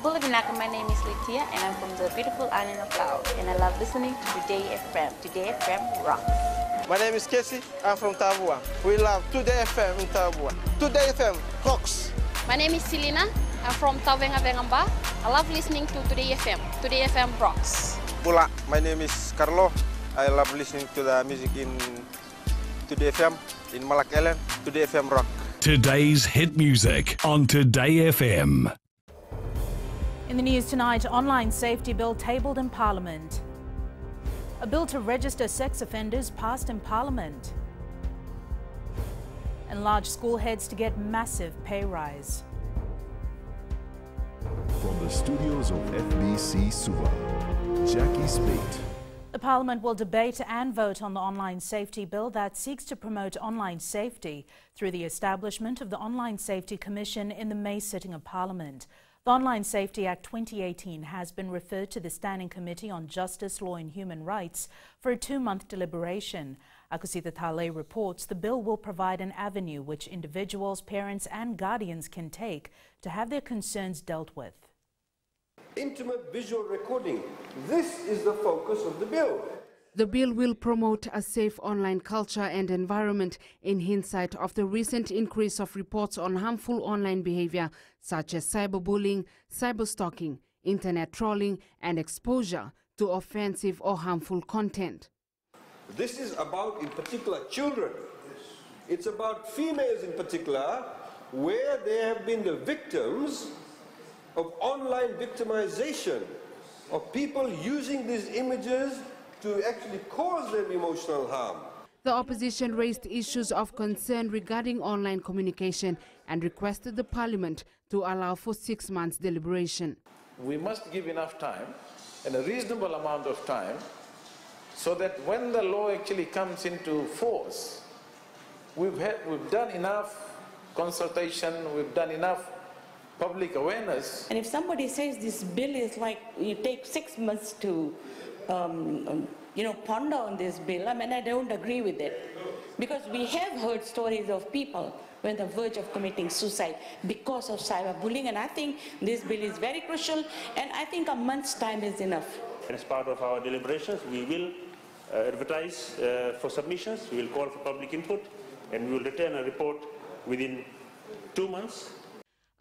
Bulavinaka, my name is Litia and I'm from the beautiful island of Laos and I love listening to Today FM. Today FM rocks. My name is Casey, I'm from Tabua. We love Today FM in Tabua. Today FM rocks. My name is Selina, I'm from Tavenga Vengamba. I love listening to Today FM. Today FM rocks. Pula, my name is Carlo. I love listening to the music in Today FM, in Malak Island. Today FM rock. Today's hit music on Today FM. In the news tonight, online safety bill tabled in Parliament. A bill to register sex offenders passed in Parliament. And large school heads to get massive pay rise. From the studios of FBC Suva, Jackie Spate. The Parliament will debate and vote on the online safety bill that seeks to promote online safety through the establishment of the Online Safety Commission in the May sitting of Parliament. The Online Safety Act 2018 has been referred to the Standing Committee on Justice, Law and Human Rights for a 2-month deliberation. Akusita Thale reports the bill will provide an avenue which individuals, parents and guardians can take to have their concerns dealt with. Intimate visual recording. This is the focus of the bill. The bill will promote a safe online culture and environment in hindsight of the recent increase of reports on harmful online behavior such as cyberbullying, cyberstalking, internet trolling and exposure to offensive or harmful content. This is about, in particular, children. It's about females in particular, where they have been the victims of online victimization, of people using these images to actually cause them emotional harm. The opposition raised issues of concern regarding online communication and requested the Parliament to allow for 6 months deliberation. We must give enough time and a reasonable amount of time so that when the law actually comes into force, we've done enough consultation, we've done enough public awareness. And if somebody says this bill is like, you take 6 months to ponder on this bill, I don't agree with it. Because we have heard stories of people on the verge of committing suicide because of cyberbullying, and I think this bill is very crucial, and I think a month's time is enough. As part of our deliberations, we will advertise for submissions, we will call for public input, and we will return a report within 2 months.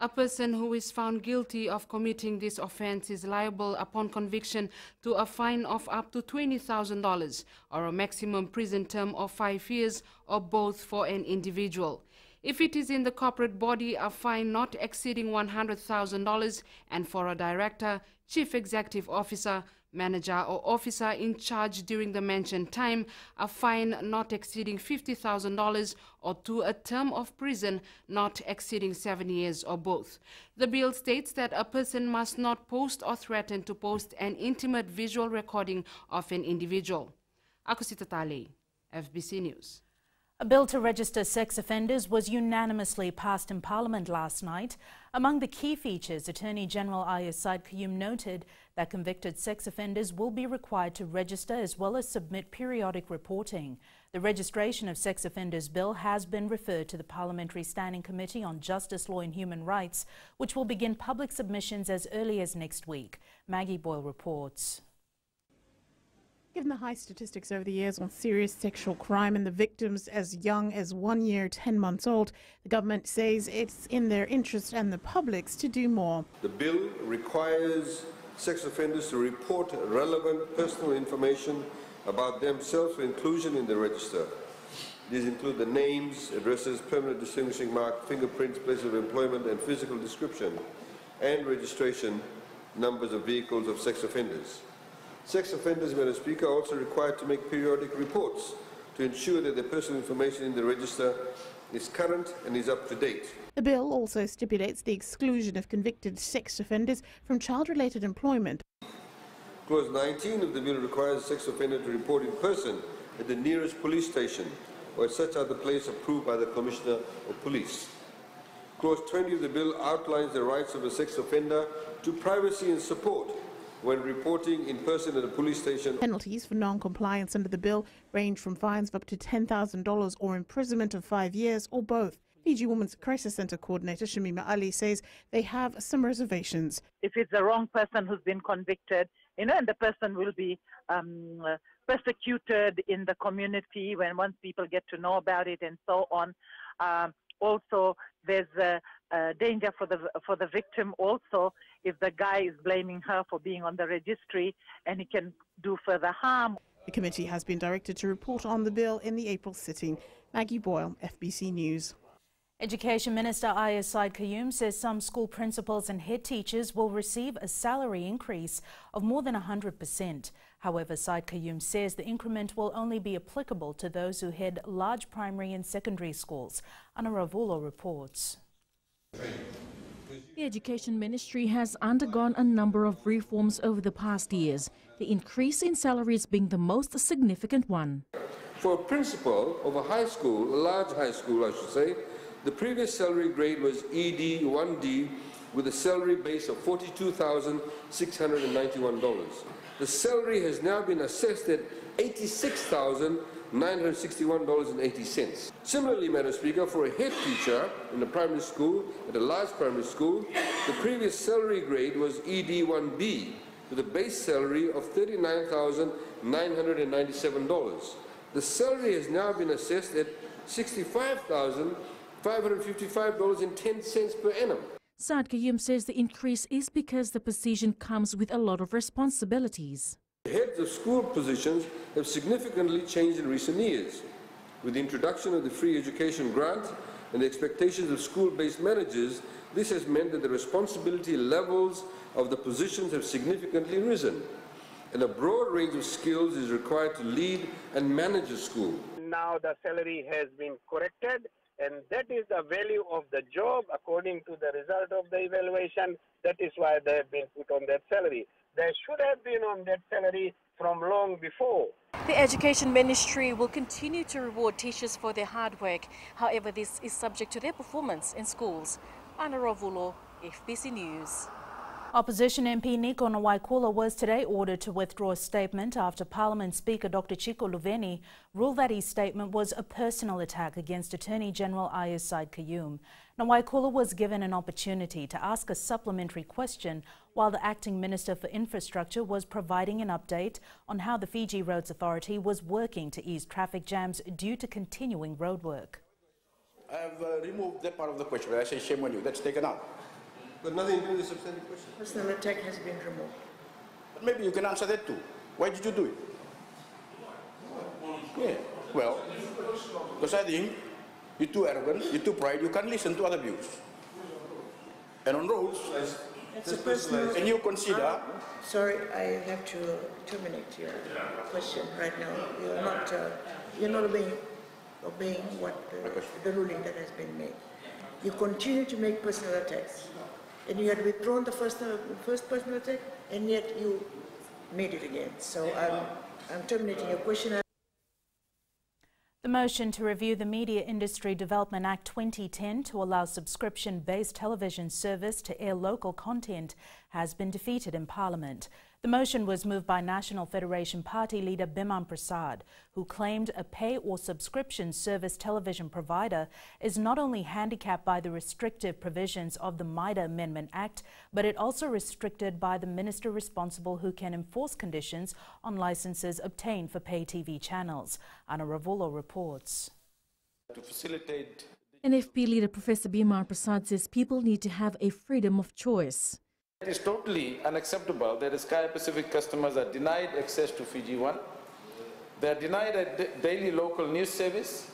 A person who is found guilty of committing this offense is liable upon conviction to a fine of up to $20,000 or a maximum prison term of 5 years or both for an individual. If it is in the corporate body, a fine not exceeding $100,000, and for a director, chief executive officer, manager or officer in charge during the mentioned time, a fine not exceeding $50,000 or to a term of prison not exceeding 7 years or both. The bill states that a person must not post or threaten to post an intimate visual recording of an individual. Akusita Thale, FBC News. A bill to register sex offenders was unanimously passed in Parliament last night. Among the key features, Attorney General Ayaz Said Qayyum noted that convicted sex offenders will be required to register as well as submit periodic reporting. The Registration of Sex Offenders Bill has been referred to the Parliamentary Standing Committee on Justice, Law and Human Rights, which will begin public submissions as early as next week. Maggie Boyle reports. Given the high statistics over the years on serious sexual crime and the victims as young as 1 year, 10 months old, the government says it's in their interest and the public's to do more. The bill requires sex offenders to report relevant personal information about themselves for inclusion in the register. These include the names, addresses, permanent distinguishing mark, fingerprints, place of employment and physical description, and registration numbers of vehicles of sex offenders. Sex offenders, Madam Speaker, are also required to make periodic reports to ensure that their personal information in the register is current and is up to date. The bill also stipulates the exclusion of convicted sex offenders from child-related employment. Clause 19 of the bill requires a sex offender to report in person at the nearest police station or at such other place approved by the Commissioner of Police. Clause 20 of the bill outlines the rights of a sex offender to privacy and support when reporting in person at a police station. Penalties for non-compliance under the bill range from fines of up to $10,000 or imprisonment of 5 years or both. Fiji Women's Crisis Centre Coordinator Shamima Ali says they have some reservations. If it's the wrong person who's been convicted, and the person will be persecuted in the community once people get to know about it and so on. Also, there's a danger for the victim also if the guy is blaming her for being on the registry, and he can do further harm. The committee has been directed to report on the bill in the April sitting. Maggie Boyle, FBC News. Education Minister Ayaz Said Qayyum says some school principals and head teachers will receive a salary increase of more than 100%. However, Said Qayyum says the increment will only be applicable to those who head large primary and secondary schools. Anna Ravulo reports. The Education Ministry has undergone a number of reforms over the past years, the increase in salaries being the most significant one. For a principal of a high school, a large high school I should say, the previous salary grade was ED 1D with a salary base of $42,691. The salary has now been assessed at $86,961.80. Similarly, Madam Speaker, for a head teacher in a primary school, at a large primary school, the previous salary grade was ED 1B with a base salary of $39,997. The salary has now been assessed at $65,555.10 per annum. Said Qayyum says the increase is because the position comes with a lot of responsibilities. Heads of school positions have significantly changed in recent years. With the introduction of the free education grant and the expectations of school-based managers, this has meant that the responsibility levels of the positions have significantly risen, and a broad range of skills is required to lead and manage a school. Now the salary has been corrected, and that is the value of the job according to the result of the evaluation. That is why they have been put on that salary. They should have been on that salary from long before. The Education Ministry will continue to reward teachers for their hard work. However, this is subject to their performance in schools. Anna Ravulo, FBC News. Opposition MP Nico Nawaikula was today ordered to withdraw a statement after Parliament Speaker Dr. Chico Luveni ruled that his statement was a personal attack against Attorney General Ayaz Said Qayyum. Nawaikula was given an opportunity to ask a supplementary question while the Acting Minister for Infrastructure was providing an update on how the Fiji Roads Authority was working to ease traffic jams due to continuing roadwork. I have removed that part of the question. I say shame on you. That's taken out. But nothing to do with the substantive question. Personal attack has been removed. But maybe you can answer that too. Why did you do it? Yeah, well, because I think you're too arrogant, you're too pride, you can't listen to other views. And on roads, That's a personal. and you consider... sorry, I have to terminate your question right now. You're not obeying what the ruling that has been made. You continue to make personal attacks. And you had withdrawn the first personal attack, and yet you made it again. So I'm terminating your question. The motion to review the Media Industry Development Act 2010 to allow subscription-based television service to air local content has been defeated in Parliament. The motion was moved by National Federation Party leader Biman Prasad, who claimed a pay or subscription service television provider is not only handicapped by the restrictive provisions of the MIDA Amendment Act, but it also restricted by the minister responsible who can enforce conditions on licenses obtained for pay TV channels. Anna Ravulo reports. To facilitate... NFP leader Professor Biman Prasad says people need to have a freedom of choice. It is totally unacceptable that the Sky Pacific customers are denied access to Fiji One. They are denied a daily local news service.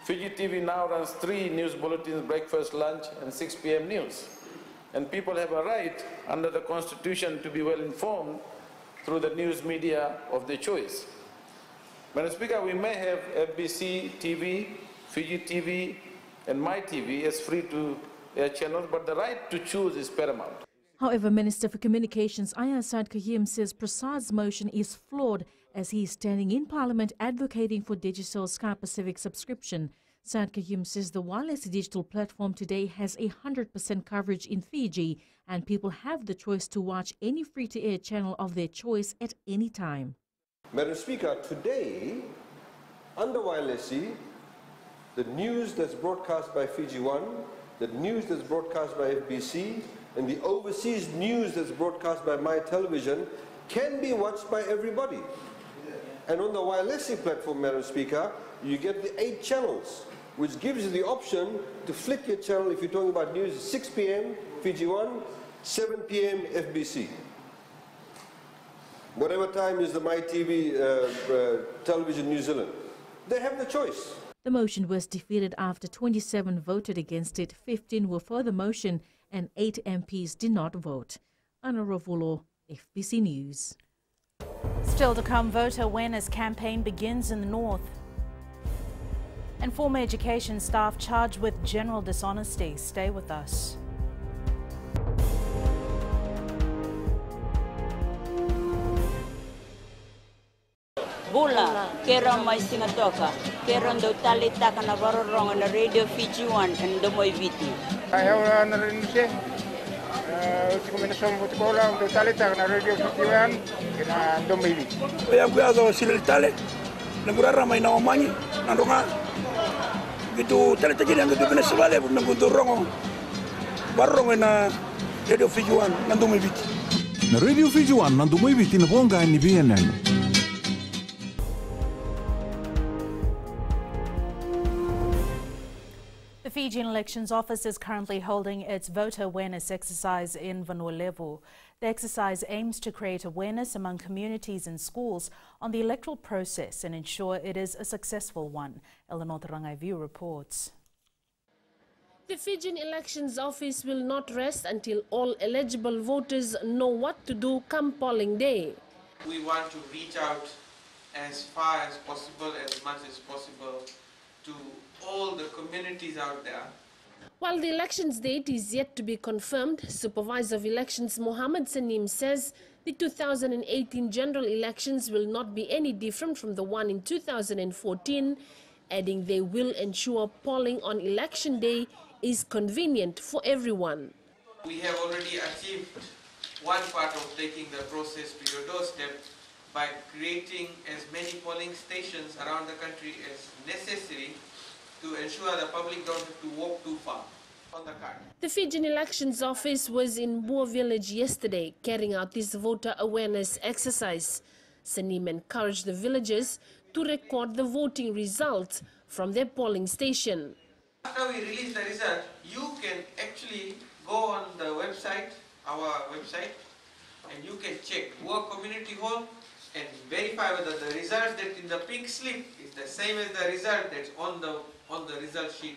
Fiji TV now runs 3 news bulletins, breakfast, lunch, and 6 p.m. news. And people have a right under the Constitution to be well informed through the news media of their choice. Madam Speaker, we may have FBC TV, Fiji TV, and My TV as free-to-air channels, but the right to choose is paramount. However, Minister for Communications Ayaz Said Qayyum says Prasad's motion is flawed as he is standing in Parliament advocating for digital Sky Pacific subscription. Said Qayyum says the wireless digital platform today has 100% coverage in Fiji and people have the choice to watch any free-to-air channel of their choice at any time. Madam Speaker, today, under wirelessy, the news that's broadcast by Fiji One, the news that's broadcast by FBC, and the overseas news that's broadcast by My Television can be watched by everybody. And on the Wailesi platform, Madam Speaker, you get the 8 channels, which gives you the option to flick your channel if you're talking about news at 6 p.m. Fiji One, 7 p.m. FBC. Whatever time is the My TV Television New Zealand. They have the choice. The motion was defeated after 27 voted against it, 15 were for the motion, and 8 MPs did not vote. Anna Rovulo, FBC News. Still to come, voter awareness campaign begins in the north. And former education staff charged with general dishonesty. Stay with us. Bula, kera mai singatoka, kera ndo tali taka na varorong na Radio Fiji One and the moi viti. Ayaw na rin siya. Kombinasyon buti ko lang ndo tali taka na Radio Fiji One na ndo moi viti. Kaya kuyazo sila tali, nagurara may naomanyi, nandunga. Gitu tali taki yang gitu pinasabale pun nanggunto rongo, varorong na Radio Fiji One na ndo moi viti. Na Radio Fiji One na ndo moi viti na bonga ni BNN. The Fijian Elections Office is currently holding its voter awareness exercise in Vanuatu. The exercise aims to create awareness among communities and schools on the electoral process and ensure it is a successful one. Eleanor Rangaiviu reports. The Fijian Elections Office will not rest until all eligible voters know what to do come polling day. We want to reach out as far as possible, as much as possible, to all the communities out there. While the elections date is yet to be confirmed, Supervisor of Elections Mohammed Sanim says the 2018 general elections will not be any different from the one in 2014, adding they will ensure polling on election day is convenient for everyone. We have already achieved one part of taking the process to your doorstep by creating as many polling stations around the country as necessary to ensure the public don't have to walk too far on the card. The Fijian Elections Office was in Boer Village yesterday carrying out this voter awareness exercise. Sanim encouraged the villagers to record the voting results from their polling station. After we release the result, you can actually go on the website, our website, and you can check Boer Community Hall and verify whether the result that's in the pink slip is the same as the result that's on the result sheet.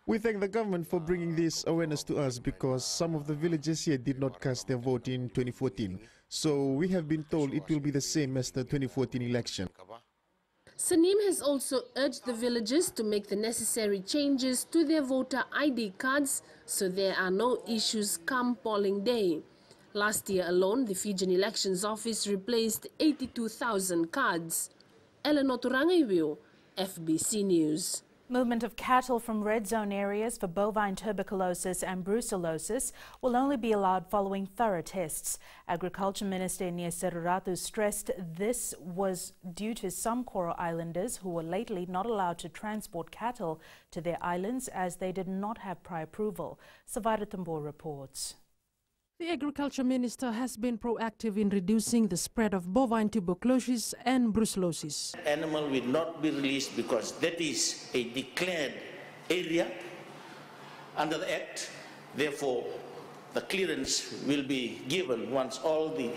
We thank the government for bringing this awareness to us because some of the villages here did not cast their vote in 2014. So we have been told it will be the same as the 2014 election. Sanim has also urged the villagers to make the necessary changes to their voter ID cards so there are no issues come polling day. Last year alone, the Fijian Elections Office replaced 82,000 cards. Eleanor Turangaiviu, FBC News. Movement of cattle from red zone areas for bovine tuberculosis and brucellosis will only be allowed following thorough tests. Agriculture Minister Nia Seruratu stressed this was due to some Coral Islanders who were lately not allowed to transport cattle to their islands as they did not have prior approval. Savara Tambor reports. The Agriculture Minister has been proactive in reducing the spread of bovine tuberculosis and brucellosis. Animal will not be released because that is a declared area under the Act. Therefore, the clearance will be given once all the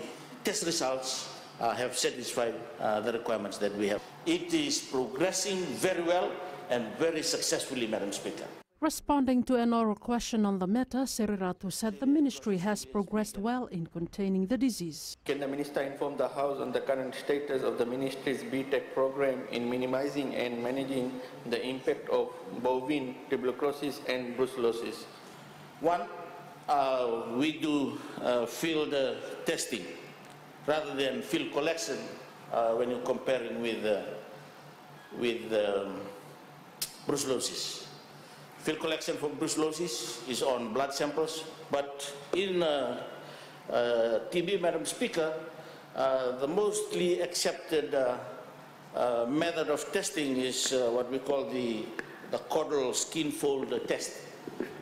test results have satisfied the requirements that we have. It is progressing very well and very successfully, Madam Speaker. Responding to an oral question on the matter, Seruratu said the ministry has progressed well in containing the disease. Can the Minister inform the House on the current status of the Ministry's BTEC program in minimizing and managing the impact of bovine tuberculosis and brucellosis? One, we do field testing rather than field collection when you're comparing with brucellosis. Field collection for brucellosis is on blood samples, but in TB, Madam Speaker, the mostly accepted method of testing is what we call the caudal skin fold test.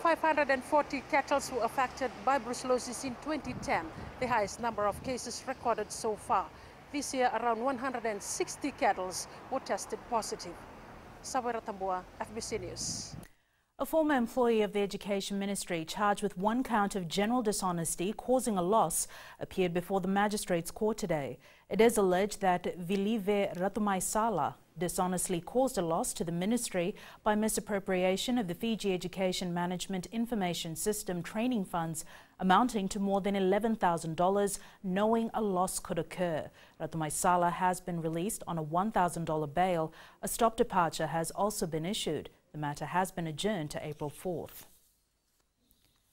540 cattle were affected by brucellosis in 2010, the highest number of cases recorded so far. This year, around 160 cattle were tested positive. Sawera Tambua, FBC News. A former employee of the Education Ministry charged with one count of general dishonesty causing a loss appeared before the Magistrates Court today. It is alleged that Vilive Ratumaisala dishonestly caused a loss to the ministry by misappropriation of the Fiji Education Management Information System training funds amounting to more than $11,000, knowing a loss could occur. Ratumaisala has been released on a $1,000 bail. A stop departure has also been issued. The matter has been adjourned to April 4th.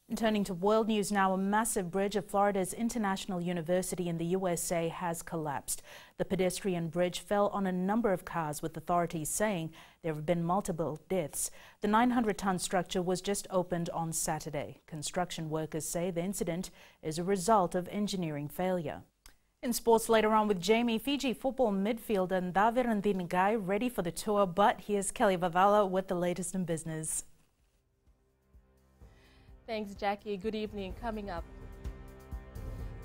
And turning to world news now, a massive bridge at Florida's International University in the USA has collapsed. The pedestrian bridge fell on a number of cars, with authorities saying there have been multiple deaths. The 900-ton structure was just opened on Saturday. Construction workers say the incident is a result of engineering failure. In sports later on with Jamie, Fiji football midfielder Ndavir Ndingai ready for the tour, but here's Kelly Vavala with the latest in business. Thanks, Jackie. Good evening. Coming up,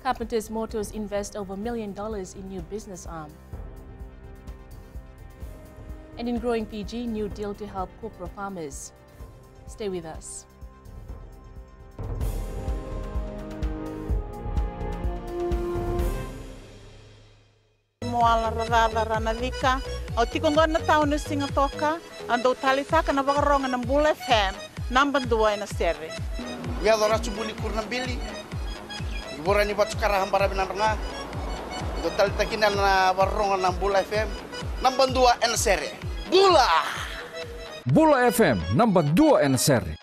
Carpenters Motors invest over $1 million in new business arm. And in growing Fiji, new deal to help copra farmers. Stay with us. Moala radada ranavika, au tikongona taunu singatoka, andou talitaka na wakaronga ng Bull FM, number 2 na sere. Ya dora subuli kurna bili, ibora ni batu karaham para binaranga, do talitakina na wakaronga ng Bull FM, number 2 na sere. Bula! Bula FM, number 2 na sere.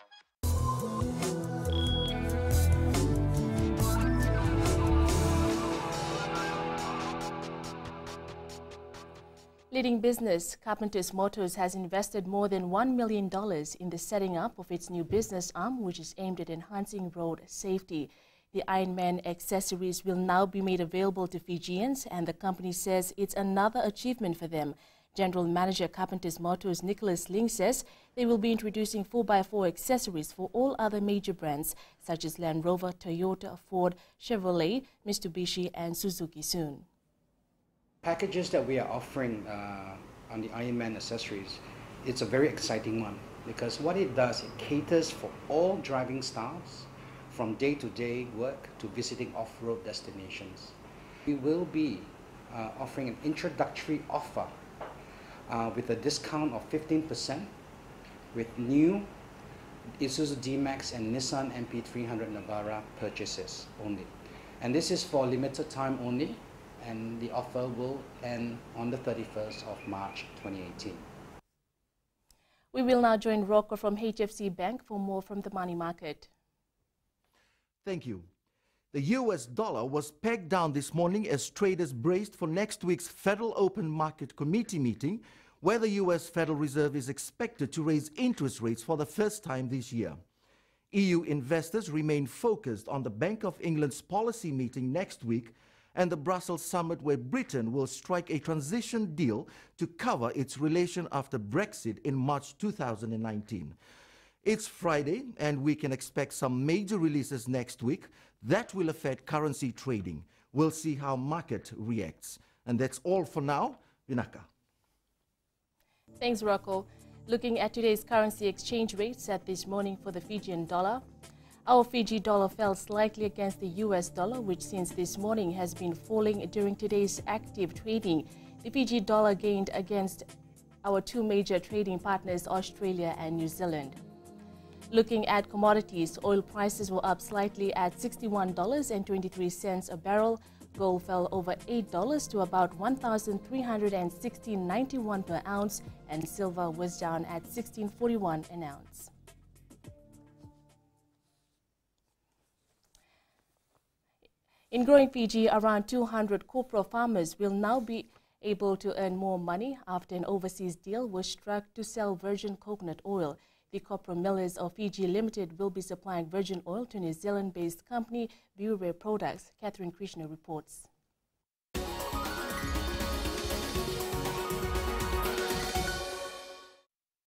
Leading business, Carpenters Motors has invested more than $1 million in the setting up of its new business arm, which is aimed at enhancing road safety. The Ironman accessories will now be made available to Fijians, and the company says it's another achievement for them. General Manager Carpenters Motors Nicholas Ling says they will be introducing 4x4 accessories for all other major brands such as Land Rover, Toyota, Ford, Chevrolet, Mitsubishi and Suzuki soon. Packages that we are offering on the Ironman accessories, it's a very exciting one because what it does, it caters for all driving styles from day-to-day work to visiting off-road destinations. We will be offering an introductory offer with a discount of 15% with new Isuzu D-Max and Nissan MP300 Navara purchases only. And this is for limited time only, and the offer will end on the 31st of March 2018. We will now join Rocco from HFC Bank for more from the money market. Thank you. The US dollar was pegged down this morning as traders braced for next week's Federal Open Market Committee meeting, where the US Federal Reserve is expected to raise interest rates for the first time this year. EU investors remain focused on the Bank of England's policy meeting next week and the Brussels summit, where Britain will strike a transition deal to cover its relation after Brexit in March 2019. It's Friday, and we can expect some major releases next week that will affect currency trading. We'll see how market reacts. And that's all for now. Vinaka. Thanks, Rocco. Looking at today's currency exchange rates set this morning for the Fijian dollar. Our Fiji dollar fell slightly against the US dollar, which since this morning has been falling during today's active trading. The Fiji dollar gained against our two major trading partners, Australia and New Zealand. Looking at commodities, oil prices were up slightly at $61.23 a barrel. Gold fell over $8 to about $1,316.91 per ounce, and silver was down at $16.41 an ounce. In growing Fiji, around 200 copra farmers will now be able to earn more money after an overseas deal was struck to sell virgin coconut oil. The Copra Millers of Fiji Limited will be supplying virgin oil to New Zealand-based company Bure Products. Catherine Krishna reports.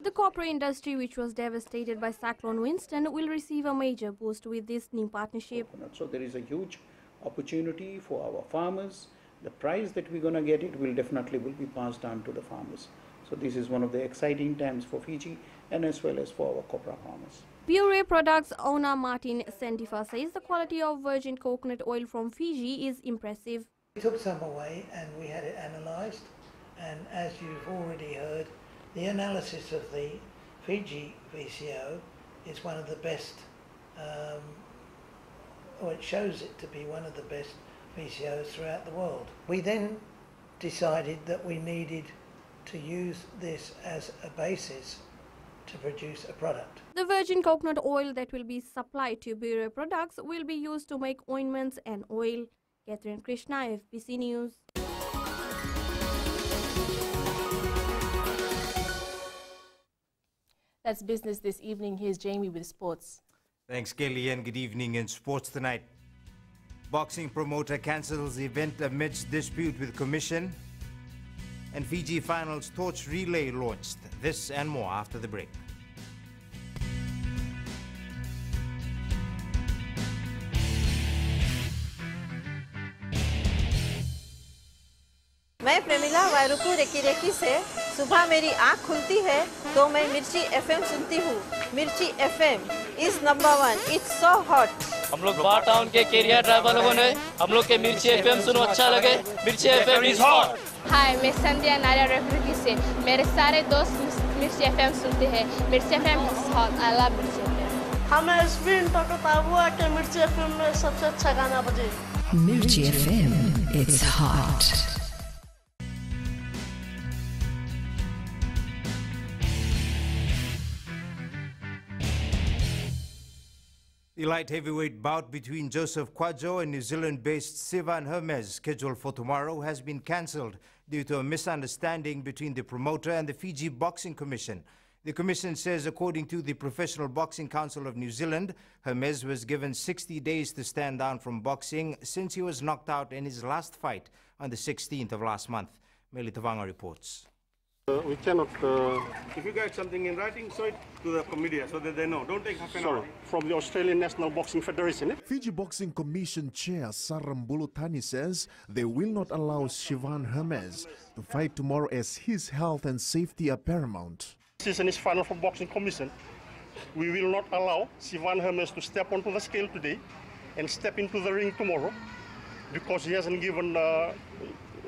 The copra industry, which was devastated by Cyclone Winston, will receive a major boost with this new partnership. So there is a huge opportunity for our farmers. The price that we're going to get, it will definitely be passed on to the farmers. So this is one of the exciting times for Fiji and as well as for our copra farmers. Bure Products owner Martin Sentifa says the quality of virgin coconut oil from Fiji is impressive. We took some away and we had it analysed, and as you've already heard, the analysis of the Fiji VCO is one of the best, or it shows it to be one of the best VCOs throughout the world. We then decided that we needed to use this as a basis to produce a product. The virgin coconut oil that will be supplied to Bure Products will be used to make ointments and oil. Catherine Krishna, FBC News. That's business this evening. Here's Jamie with sports. Thanks, Kelly, and good evening in sports tonight. Boxing promoter cancels event amidst dispute with commission. And Fiji Finals torch relay launched. This and more after the break. मैं Premila वायरुकू recce recce से सुबह मेरी आँख खुलती है तो मैं मिर्ची एफएम सुनती हूँ। मिर्ची FM is number 1, it's so hot. हम लोग बार टाउन के कैरियर ड्राइवर लोगों ने हम लोग के मिर्ची एफएम सुनो अच्छा लगे। मिर्ची एफएम इज हॉट। हाय, मैं संध्या नारिया रेफरेकी से मेरे सारे दोस्त मिर्ची एफएम सुनते हैं। मिर्ची FM is hot. I love मिर्ची एफएम। हमें स्पिन तो ताबुआ के मिर्ची एफएम में सबसे अच्छा गाना बजे। मिर्ची FM it's hot. The light heavyweight bout between Joseph Quadjo and New Zealand-based Sivan Hermes, scheduled for tomorrow, has been cancelled due to a misunderstanding between the promoter and the Fiji Boxing Commission. The commission says, according to the Professional Boxing Council of New Zealand, Hermes was given 60 days to stand down from boxing since he was knocked out in his last fight on the 16th of last month. Meli Tavanga reports. We cannot... If you get something in writing, show it to the media so that they know. Don't take half an hour. From the Australian National Boxing Federation. Fiji Boxing Commission Chair Saram Bulutani says they will not allow Sivan Hermes to fight tomorrow as his health and safety are paramount. Season is final for Boxing Commission. We will not allow Sivan Hermes to step onto the scale today and step into the ring tomorrow because he hasn't given...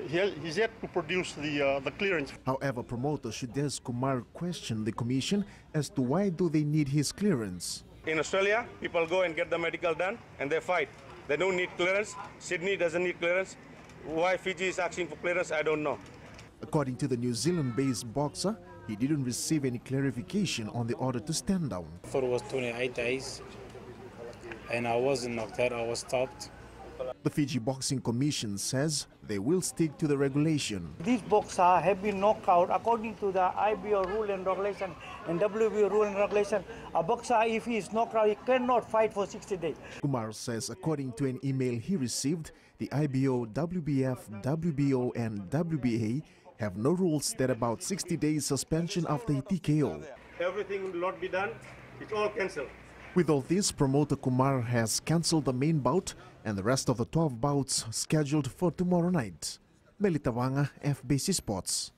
He's yet to produce the clearance. However, promoter Shudes Kumar questioned the commission as to why do they need his clearance. In Australia, people go and get the medical done and they fight. They don't need clearance. Sydney doesn't need clearance. Why Fiji is asking for clearance, I don't know. According to the New Zealand-based boxer, he didn't receive any clarification on the order to stand down. I thought it was 28 days and I wasn't knocked out, I was stopped. The Fiji Boxing Commission says they will stick to the regulation. These boxers have been knocked out according to the IBO rule and regulation and WBO rule and regulation. A boxer, if he is knocked out, he cannot fight for 60 days. Kumar says according to an email he received, the IBO, WBF, WBO and WBA have no rules that about 60 days suspension after a TKO. Everything will not be done. It's all cancelled. With all this, promoter Kumar has cancelled the main bout and the rest of the 12 bouts scheduled for tomorrow night. Melitawanga, FBC Sports.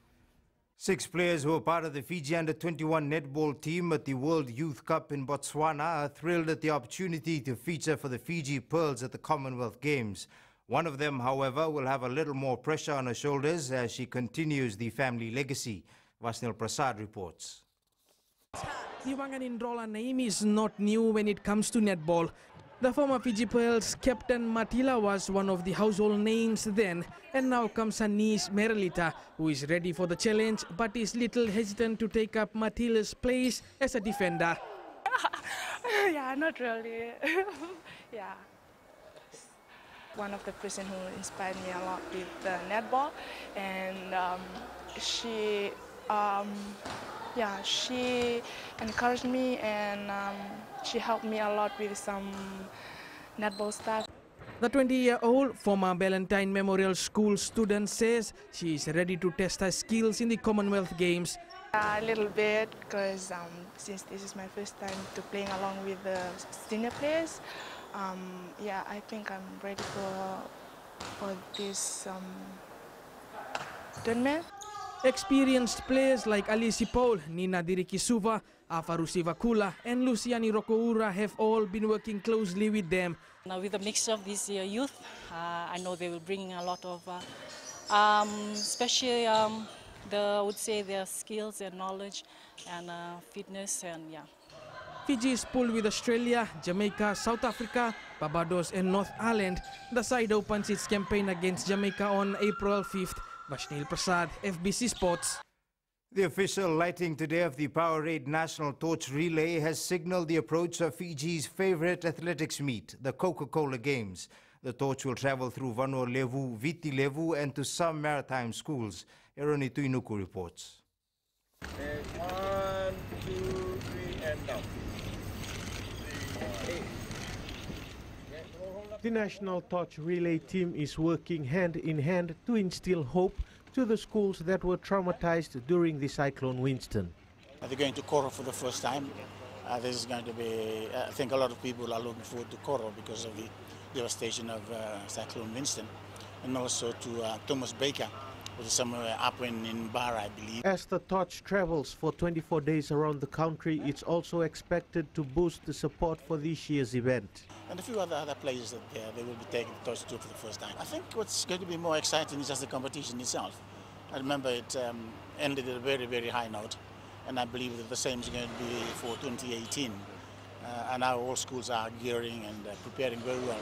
6 players who are part of the Fiji Under-21 netball team at the World Youth Cup in Botswana are thrilled at the opportunity to feature for the Fiji Pearls at the Commonwealth Games. One of them, however, will have a little more pressure on her shoulders as she continues the family legacy. Vasnil Prasad reports. The Wanganindrola name is not new when it comes to netball. The former Fiji Pearls captain Matila was one of the household names then, and now comes her niece Merilita, who is ready for the challenge but is little hesitant to take up Matila's place as a defender. Yeah, not really. Yeah. One of the person who inspired me a lot with the netball, and she encouraged me and she helped me a lot with some netball stuff. The 20-year-old former Ballantyne Memorial School student says she is ready to test her skills in the Commonwealth Games. A little bit, because since this is my first time to playing along with the senior players, yeah, I think I'm ready for this tournament. Experienced players like Alice Paul, Nina Dirikisuva, Afarusi Vakula, and Luciani Rokoura have all been working closely with them. Now, with a mixture of these youth, I know they will bring a lot of, especially I would say their skills and knowledge and fitness, and yeah. Fiji is pooled with Australia, Jamaica, South Africa, Barbados and North Ireland. The side opens its campaign against Jamaica on April 5th. Vashnil Prasad, FBC Sports. The official lighting today of the Powerade National Torch Relay has signaled the approach of Fiji's favorite athletics meet, the Coca-Cola Games. The torch will travel through Vanua-Levu, Viti-Levu and to some maritime schools. Eroni Tuinuku reports. And 1, 2, 3, and down. The National Torch Relay team is working hand in hand to instill hope to the schools that were traumatized during the Cyclone Winston. They're going to Koro for the first time. This is going to be, I think a lot of people are looking forward to Koro because of the devastation of Cyclone Winston, and also to Thomas Baker, which is somewhere up in Barra, I believe. As the torch travels for 24 days around the country, it's also expected to boost the support for this year's event. And a few other players that they will be taking the torch to for the first time. I think what's going to be more exciting is just the competition itself. I remember it ended at a very, very high note, and I believe that the same is going to be for 2018. And now all schools are gearing and preparing very well.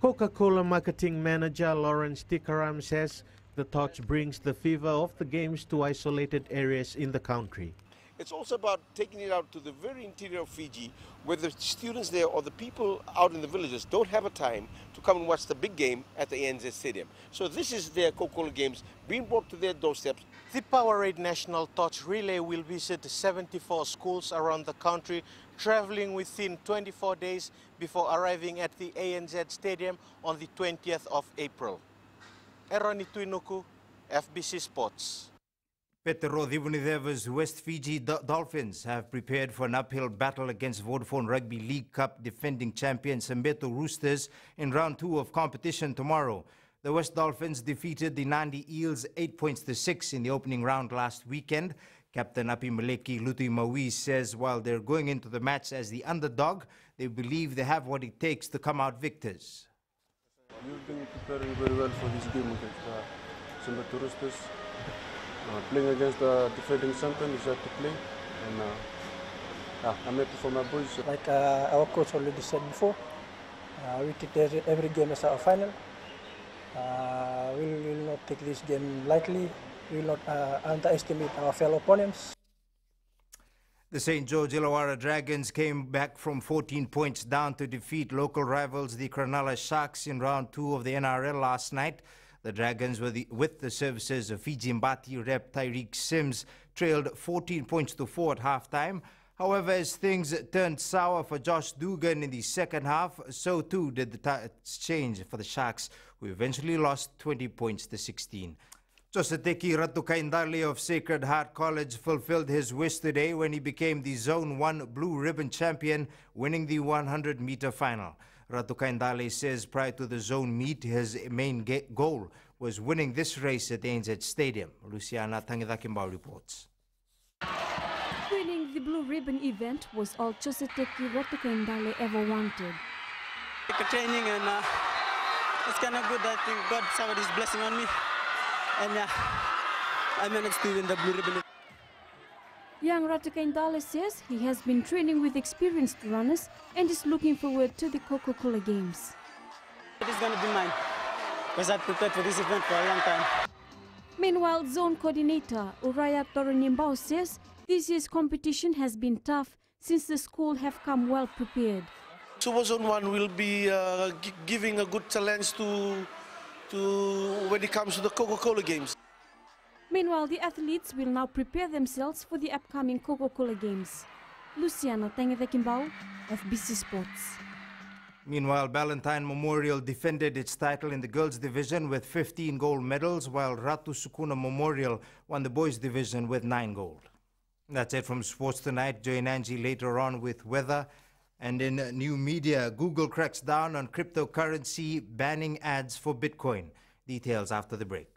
Coca-Cola marketing manager Lawrence Tikaram says the torch brings the fever of the games to isolated areas in the country. It's also about taking it out to the very interior of Fiji, where the students there or the people out in the villages don't have a time to come and watch the big game at the ANZ Stadium. So this is their Coca-Cola Games being brought to their doorsteps. The Powerade National Torch Relay will visit 74 schools around the country, traveling within 24 days before arriving at the ANZ Stadium on the 20th of April. Eroni Tuinuku, FBC Sports. Petero Divunideva's West Fiji Dolphins have prepared for an uphill battle against Vodafone Rugby League Cup defending champion Sembeto Roosters in round 2 of competition tomorrow. The West Dolphins defeated the Nandi Eels 8 points to 6 in the opening round last weekend. Captain Api Maleki Lutu Maui says while they're going into the match as the underdog, they believe they have what it takes to come out victors. We've been preparing very well for this game against Sembeto Roosters. Playing against the defending champion is hard to play, and I'm happy for my boys. Like our coach already said before, we take every game as our final. We will not take this game lightly. We will not underestimate our fellow opponents. The St. George Illawarra Dragons came back from 14 points down to defeat local rivals the Cronulla Sharks in round 2 of the NRL last night. The Dragons, with the services of Fiji Mbati rep Tyreek Sims, trailed 14 points to 4 at halftime. However, as things turned sour for Josh Dugan in the second half, so too did the tides change for the Sharks, who eventually lost 20 points to 16. Joseteki Ratukaindale of Sacred Heart College fulfilled his wish today when he became the Zone 1 Blue Ribbon champion, winning the 100-meter final. Ratukaindale says prior to the zone meet, his main goal was winning this race at ANZ Stadium. Luciana Tangidakimbao reports. Winning the Blue Ribbon event was all Joseteki Ratukaindale ever wanted. Training and it's kind of good. I think God showered his blessing on me, and I managed to win the Blue Ribbon. Young Ratukaindale says he has been training with experienced runners and is looking forward to the Coca-Cola Games. It is going to be mine because I've prepared for this event for a long time. Meanwhile, zone coordinator Uraya Toronimbao says this year's competition has been tough since the school have come well prepared. Super Zone 1 will be giving a good challenge to when it comes to the Coca-Cola Games. Meanwhile, the athletes will now prepare themselves for the upcoming Coca-Cola Games. Luciana Tangevekimbao, FBC Sports. Meanwhile, Ballantine Memorial defended its title in the girls' division with 15 gold medals, while Ratu Sukuna Memorial won the boys' division with 9 gold. That's it from Sports Tonight. Join Angie later on with weather. And in new media, Google cracks down on cryptocurrency, banning ads for Bitcoin. Details after the break.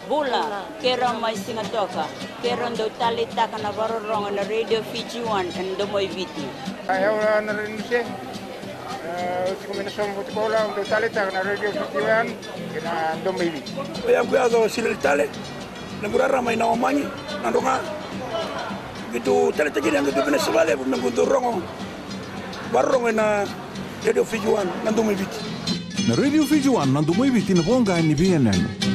Bula, kera mai singatoka, kera ndo talita kana varorong na Radio Fiji 1 and Domoy Viti. Ayaw na rin siya. Kombinasyon ko lang ndo talita kana Radio Fiji 1 and Domoy Viti. Kaya ko sila tali, naguraramay na omani, nandunga. Gitu talita gini ang gitu pinasabali, nagundurong varorong na Radio Fiji 1 and Domoy Viti. Na Radio Fiji 1 and Domoy Viti na ponga ni BNN.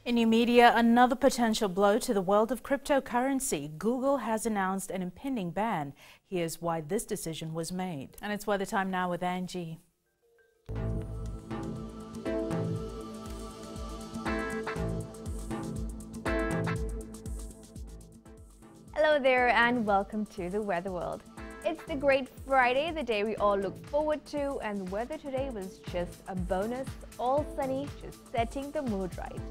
In new media, another potential blow to the world of cryptocurrency. Google has announced an impending ban. Here's why this decision was made. And it's weather time now with Angie. Hello there and welcome to the Weather World. It's the Great Friday, the day we all look forward to, and the weather today was just a bonus, all sunny, just setting the mood right.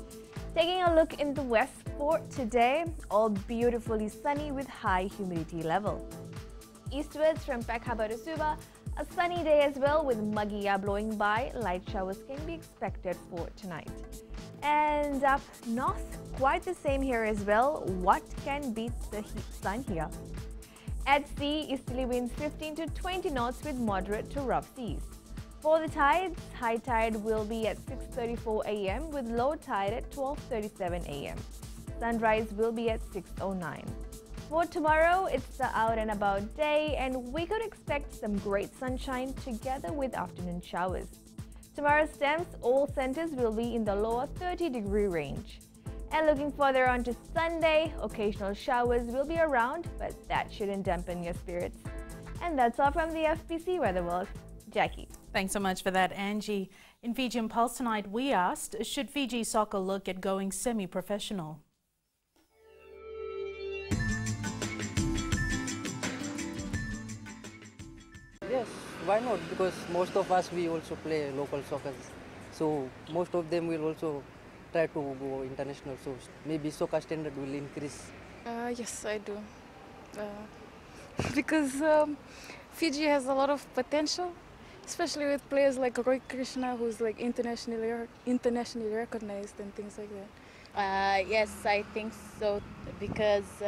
Taking a look in the west for today, all beautifully sunny with high humidity level. Eastwards from Pekhaba to Suva, a sunny day as well with muggy air blowing by. Light showers can be expected for tonight. And up north, quite the same here as well. What can beat the sun here? At sea, easterly winds 15 to 20 knots with moderate to rough seas. For the tides, high tide will be at 6:34 a.m. with low tide at 12:37 a.m. Sunrise will be at 6:09. For tomorrow, it's the out and about day and we could expect some great sunshine together with afternoon showers. Tomorrow's temps, all centers will be in the lower 30-degree range. And looking further on to Sunday, occasional showers will be around, but that shouldn't dampen your spirits. And that's all from the FBC Weather World. Jackie. Thanks so much for that, Angie. In Fijian Pulse tonight, we asked, should Fiji soccer look at going semi-professional? Yes, why not? Because most of us, we also play local soccer. So most of them will also try to go international. So maybe soccer standard will increase. Yes, I do. Because Fiji has a lot of potential, especially with players like Roy Krishna, who's like internationally recognized and things like that. Yes, I think so, because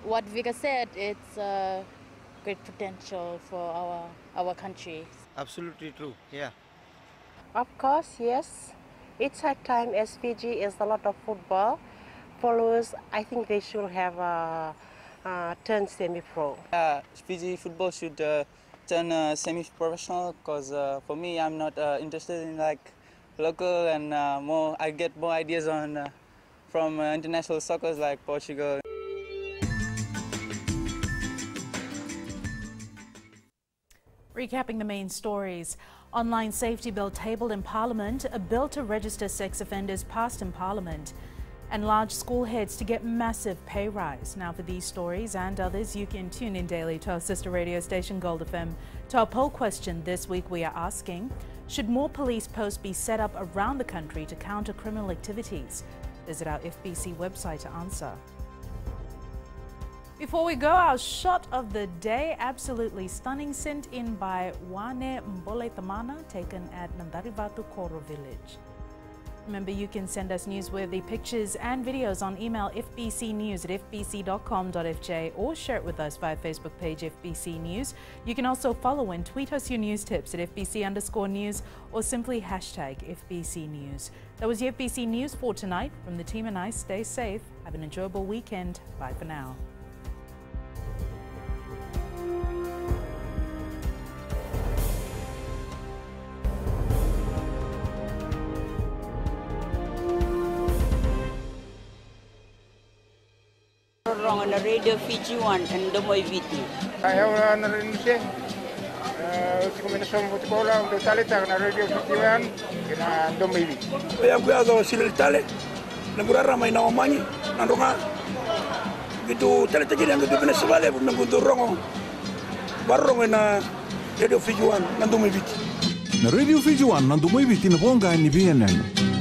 what Vika said, it's great potential for our country. Absolutely true, yeah. Of course, yes. It's hard time as Fiji is a lot of football followers. I think they should have turn semi-pro. Fiji football should turn semi-professional, because for me, I'm not interested in like local and more. I get more ideas on from international soccer like Portugal. Recapping the main stories. Online safety bill tabled in Parliament, a bill to register sex offenders passed in Parliament, and large school heads to get massive pay rise. Now for these stories and others, you can tune in daily to our sister radio station Gold FM. To our poll question this week, we are asking, should more police posts be set up around the country to counter criminal activities? Visit our FBC website to answer. Before we go, our shot of the day, absolutely stunning, sent in by Wane Mbole Tamana, taken at Nandarivatu Koro Village. Remember, you can send us newsworthy pictures and videos on email fbcnews@fbc.com.fj or share it with us via Facebook page FBC News. You can also follow and tweet us your news tips at FBC_news or simply hashtag FBC News. That was the FBC News for tonight. From the team and I, stay safe. Have an enjoyable weekend. Bye for now. On the Radio Fiji 1 and Domoy Viti. Ayaw na rin siya. Kombinasyon ko lang ndo talita na Radio Fiji 1 and Domoy Viti. Kaya ko sila tali, naguraramay na omani, nandunga. gitu tele tele yang gitu benes vale nanggunto rongo barrongo na Radio Fiji One nandu mai biti na Radio Fiji One nandu mai biti na bonga ni BNN